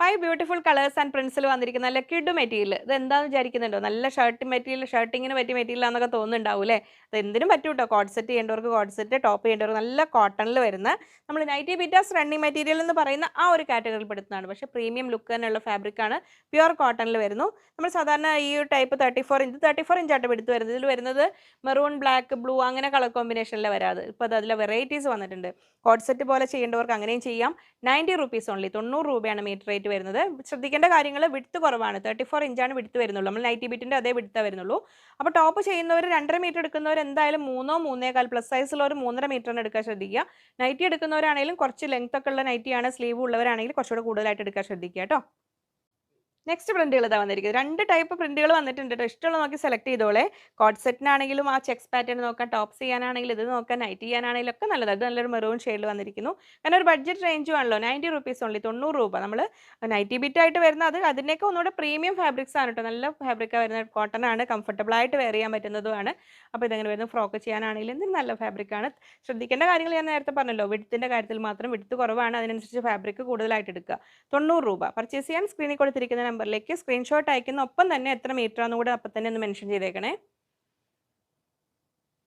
5 beautiful colours and പ്രിന്റ്സിൽ വന്നിരിക്കുന്ന നല്ല kid material. ഇത് എന്താണെന്ന് വിചാരിക്കുന്നുണ്ടോ? നല്ല മെറ്റീരിയൽ, ഷർട്ടിങ്ങിന് പറ്റിയ മെറ്റീരിയലാന്നൊക്കെ തോന്നുന്നുണ്ടാവും ല്ലേ? അത് എന്തിനും പറ്റും ട്ടോ. കോഡ് സെറ്റ് ചെയ്യേണ്ടവർക്ക് കോഡ് സെറ്റ്, ടോപ്പ് ചെയ്യേണ്ടവർക്ക് നല്ല കോട്ടണിൽ വരുന്ന നമ്മൾ നൈറ്റി ബിറ്റാസ് റണ്ണിങ് മെറ്റീരിയൽ എന്ന് പറയുന്ന ആ ഒരു കാറ്റഗറിയിൽ പെടുന്നതാണ്. പക്ഷേ പ്രീമിയം ലുക്ക് തന്നെയുള്ള ഫാബ്രിക്കാണ്. പ്യുവർ കോട്ടണിൽ വരുന്നു. നമ്മൾ സാധാരണ ഈ ടൈപ്പ് 34 ഇഞ്ച് ആട്ടോ എടുത്ത് വരുന്നത്. ഇതിൽ വരുന്നത് മെറൂൺ, ബ്ലാക്ക്, ബ്ലൂ അങ്ങനെ കളർ കോമ്പിനേഷനിലാണ് വരാത്. ഇപ്പോൾ അതിലെ വെറൈറ്റീസ് വന്നിട്ടുണ്ട്. കോഡ് സെറ്റ് പോലെ ചെയ്യേണ്ടവർക്ക് അങ്ങനെയും ചെയ്യാം. 90 റുപ്പീസ് ഓൺലി, 90 രൂപയാണ് മീറ്റർ റേറ്റ് വരുന്നത്. ശ്രദ്ധിക്കേണ്ട കാര്യങ്ങൾ വിഡ്ത്ത് കുറവാണ്. 34 ഇഞ്ചാണ് വിഡ്ത്ത് വരുന്നുള്ളൂ. നമ്മൾ നൈറ്റി ബിറ്റിൻ്റെ അതേ വിഡ്ത്തേ വരുന്നുള്ളൂ. അപ്പോൾ ടോപ്പ് ചെയ്യുന്നവർ 2.5 മീറ്റർ എടുക്കുന്നവർ എന്തായാലും 3 3.25 പ്ലസ് സൈസുള്ളവർ 3.5 മീറ്ററിന് എടുക്കാൻ ശ്രദ്ധിക്കുക. നൈറ്റി എടുക്കുന്നവരാണെങ്കിലും കുറച്ച് ലെങ്ത് ഒക്കെ ഉള്ള നൈറ്റിയാണ്, സ്ലീവ് ഉള്ളവരാണെങ്കിൽ കുറച്ചുകൂടെ കൂടുതലായിട്ട് എടുക്കാൻ ശ്രദ്ധിക്കുക കേട്ടോ. നെക്സ്റ്റ് പ്രിന്റുകൾ ഇതാ വന്നിരിക്കുന്നത്. 2 ടൈപ്പ് പ്രിന്റുകൾ വന്നിട്ടുണ്ട് ട്ടോ. ഇഷ്ടമുള്ളത് നോക്കി സെലക്ട് ചെയ്തോളെ. കോഡ് സെറ്റിനാണെങ്കിലും ആ ചെക്സ് പാറ്റേൺ നോക്കാം, ടോപ്സ് ചെയ്യാനാണെങ്കിലും ഇത് നോക്കാം, നൈറ്റ് ചെയ്യാനാണെങ്കിലും ഒക്കെ നല്ലതാണ്. ഇത് നല്ലൊരു മെറൂൺ ഷെയ്ഡിൽ വന്നിരിക്കുന്നു. കാരണം ഒരു ബഡ്ജറ്റ് റേഞ്ചും ആണല്ലോ. 90 റുപ്പീസ് ഓൺലി, 90 രൂപ. നമ്മൾ നൈറ്റി ബിറ്റ് ആയിട്ട് വരുന്ന അത് അതിൻ്റെയൊക്കെ ഒന്നുകൂടെ പ്രീമിയം ഫാബ്രിക്സ് ആണ് കേട്ടോ. നല്ല ഫാബ്രിക്കാണ് വരുന്നത്. കോട്ടൺ ആണ്, കംഫർട്ടബിൾ ആയിട്ട് വെയർ ചെയ്യാൻ പറ്റുന്നതുമാണ്. അപ്പോൾ ഇതെങ്ങനെ വരുന്നത്, ഫ്രോക്ക് ചെയ്യാനാണെങ്കിലും ഇത് നല്ല ഫാബ്രിക്കാണ്. ശ്രദ്ധിക്കേണ്ട കാര്യങ്ങൾ ഞാൻ നേരത്തെ പറഞ്ഞല്ലോ. വിഡ്ത്തിൻ്റെ കാര്യത്തിൽ മാത്രം വിഡ്ത്ത് കുറവാണ്, അതിനനുസരിച്ച് ഫാബ്രിക് കൂടുതലായിട്ട് എടുക്കുക. 90 രൂപ. പർച്ചേസ് ചെയ്യാൻ സ്ക്രീനിൽ കൊടുത്തിരിക്കുന്ന നമ്പറിലേക്ക് സ്ക്രീൻഷോട്ട് അയക്കുന്ന ഒപ്പം തന്നെ എത്ര മീറ്റർ ആണെന്ന് കൂടെ അപ്പം തന്നെ ഒന്ന് മെൻഷൻ ചെയ്തേക്കണേ.